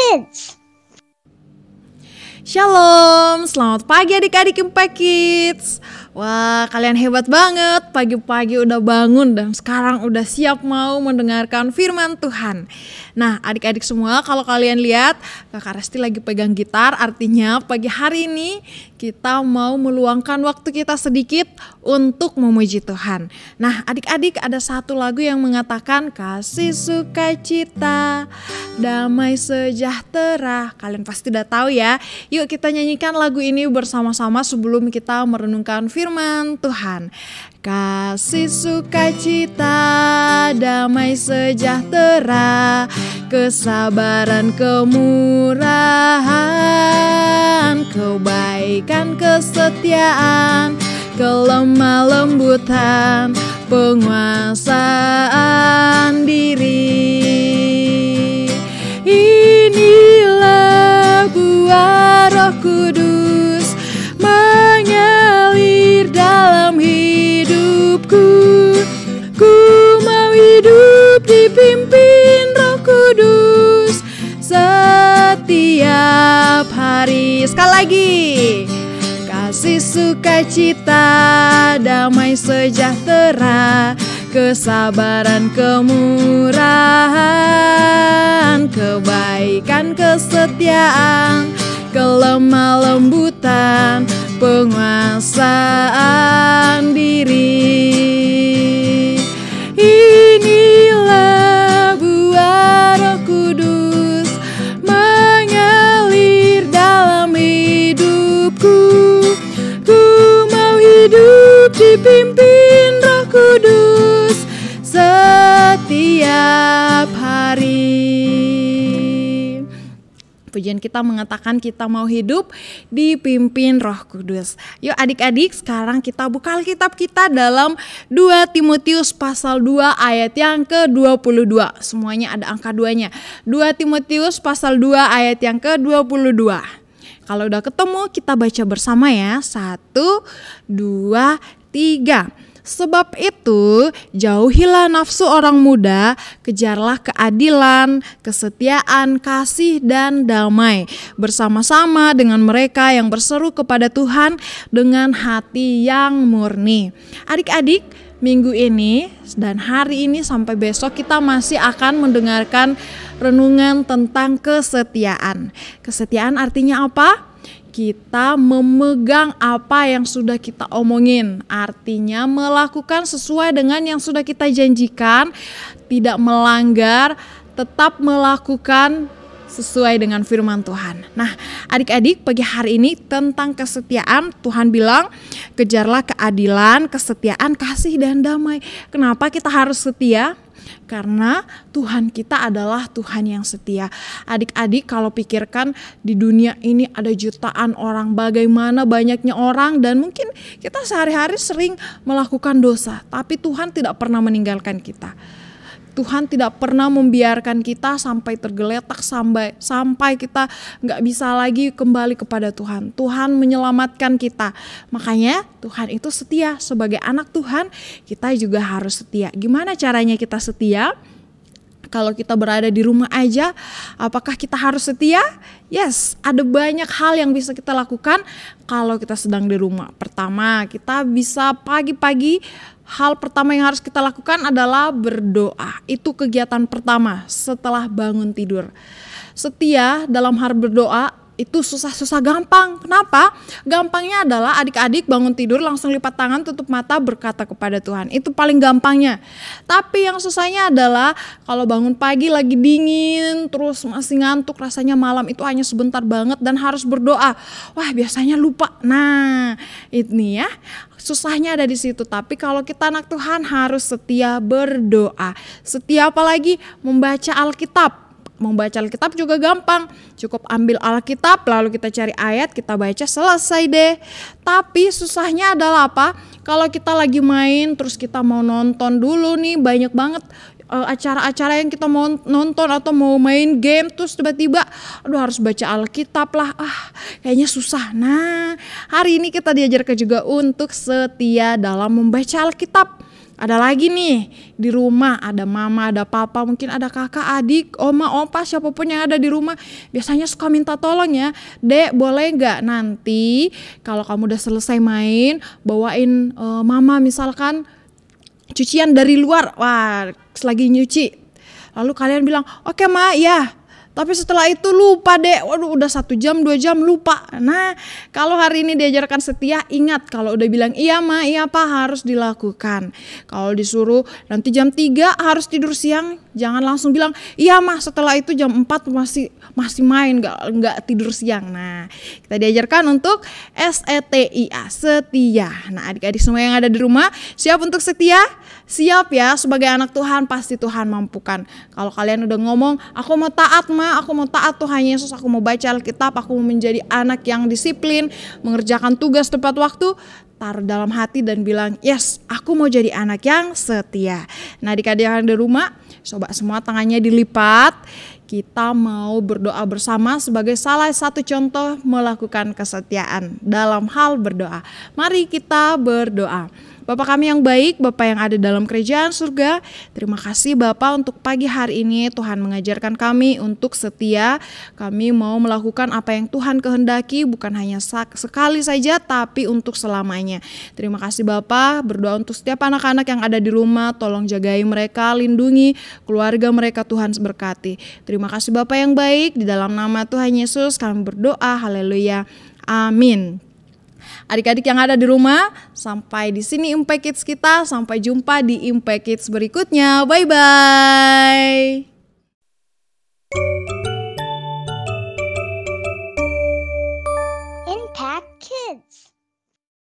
Kids. Shalom, selamat pagi adik-adik Impact Kids. Wah, kalian hebat banget, pagi-pagi udah bangun dan sekarang udah siap mau mendengarkan firman Tuhan. Nah, adik-adik semua, kalau kalian lihat Kakak Resti lagi pegang gitar, artinya pagi hari ini kita mau meluangkan waktu kita sedikit untuk memuji Tuhan. Nah, adik-adik, ada satu lagu yang mengatakan kasih sukacita, damai sejahtera. Kalian pasti udah tahu ya. Yuk kita nyanyikan lagu ini bersama-sama sebelum kita merenungkan firman Tuhan. Kasih sukacita, damai sejahtera, kesabaran, kemurahan, kebaikan, kesetiaan, kelemah lembutan, penguasaan diri. Inilah buah Roh Kudus mengalir dalam hidupku. Ku mau hidup dipimpin Roh Kudus setiap hari. Sekali lagi. Kasih sukacita, damai sejahtera, kesabaran, kemurahan, kebaikan, kesetiaan, kelemah lembutan, penguasaan diri. Inilah buah Roh Kudus mengalir dalam hidupku. Ku mau hidup dipimpin Roh Kudus setiap hari. Pujian kita mengatakan kita mau hidup dipimpin Roh Kudus. Yuk adik-adik, sekarang kita buka Alkitab kita dalam 2 Timotius pasal 2 ayat yang ke-22. Semuanya ada angka 2-nya. 2 Timotius pasal 2 ayat yang ke-22. Kalau udah ketemu kita baca bersama ya. 1, 2, 3. Sebab itu, jauhilah nafsu orang muda, kejarlah keadilan, kesetiaan, kasih, dan damai, bersama-sama dengan mereka yang berseru kepada Tuhan dengan hati yang murni. Adik-adik, minggu ini dan hari ini sampai besok kita masih akan mendengarkan renungan tentang kesetiaan. Kesetiaan artinya apa? Kita memegang apa yang sudah kita omongin, artinya melakukan sesuai dengan yang sudah kita janjikan, tidak melanggar, tetap melakukan sesuai dengan firman Tuhan. Nah, adik-adik, pagi hari ini tentang kesetiaan, Tuhan bilang, kejarlah keadilan, kesetiaan, kasih, dan damai. Kenapa kita harus setia? Karena Tuhan kita adalah Tuhan yang setia. Adik-adik, kalau pikirkan di dunia ini ada jutaan orang, bagaimana banyaknya orang, dan mungkin kita sehari-hari sering melakukan dosa, tapi Tuhan tidak pernah meninggalkan kita. Tuhan tidak pernah membiarkan kita sampai tergeletak, sampai kita gak bisa lagi kembali kepada Tuhan. Tuhan menyelamatkan kita. Makanya Tuhan itu setia. Sebagai anak Tuhan, kita juga harus setia. Gimana caranya kita setia? Kalau kita berada di rumah aja, apakah kita harus setia? Yes, ada banyak hal yang bisa kita lakukan kalau kita sedang di rumah. Pertama, kita bisa pagi-pagi, hal pertama yang harus kita lakukan adalah berdoa. Itu kegiatan pertama setelah bangun tidur. Setia dalam hal berdoa itu susah-susah gampang. Kenapa? Gampangnya adalah adik-adik bangun tidur langsung lipat tangan, tutup mata, berkata kepada Tuhan. Itu paling gampangnya. Tapi yang susahnya adalah kalau bangun pagi lagi dingin, terus masih ngantuk, rasanya malam itu hanya sebentar banget dan harus berdoa. Wah, biasanya lupa. Nah, ini ya. Susahnya ada di situ. Tapi kalau kita anak Tuhan harus setia berdoa. Setia apalagi? Membaca Alkitab. Membaca Alkitab juga gampang. Cukup ambil Alkitab, lalu kita cari ayat, kita baca, selesai deh. Tapi susahnya adalah apa? Kalau kita lagi main, terus kita mau nonton dulu nih, banyak banget acara-acara yang kita mau nonton atau mau main game, terus tiba-tiba aduh harus baca Alkitab lah, kayaknya susah. Nah, hari ini kita diajarkan juga untuk setia dalam membaca Alkitab. Ada lagi nih di rumah, ada mama, ada papa, mungkin ada kakak, adik, oma, opa, siapapun yang ada di rumah. Biasanya suka minta tolong ya, Dek boleh gak nanti kalau kamu udah selesai main bawain mama misalkan cucian dari luar, wah lagi nyuci. Lalu kalian bilang, oke ma, ya. Tapi setelah itu lupa deh, waduh udah 1 jam 2 jam lupa. Nah kalau hari ini diajarkan setia, ingat kalau udah bilang iya ma, iya pak harus dilakukan. Kalau disuruh nanti jam 3 harus tidur siang, jangan langsung bilang iya ma, setelah itu jam 4 masih main nggak tidur siang. Nah kita diajarkan untuk SETIA, setia. Nah adik-adik semua yang ada di rumah siap untuk setia? Siap ya, sebagai anak Tuhan pasti Tuhan mampukan. Kalau kalian udah ngomong, aku mau taat ma, aku mau taat Tuhan Yesus, aku mau baca Alkitab, aku mau menjadi anak yang disiplin, mengerjakan tugas tepat waktu, taruh dalam hati dan bilang, yes, aku mau jadi anak yang setia. Nah adik-adik yang ada di rumah, coba semua tangannya dilipat. Kita mau berdoa bersama sebagai salah satu contoh melakukan kesetiaan dalam hal berdoa. Mari kita berdoa. Bapa kami yang baik, Bapa yang ada dalam kerajaan surga, terima kasih Bapa untuk pagi hari ini Tuhan mengajarkan kami untuk setia. Kami mau melakukan apa yang Tuhan kehendaki, bukan hanya sekali saja tapi untuk selamanya. Terima kasih Bapa, berdoa untuk setiap anak-anak yang ada di rumah, tolong jagai mereka, lindungi keluarga mereka, Tuhan berkati. Terima kasih Bapa yang baik, di dalam nama Tuhan Yesus kami berdoa, haleluya, amin. Adik-adik yang ada di rumah, sampai di sini Impact Kids kita. Sampai jumpa di Impact Kids berikutnya. Bye-bye.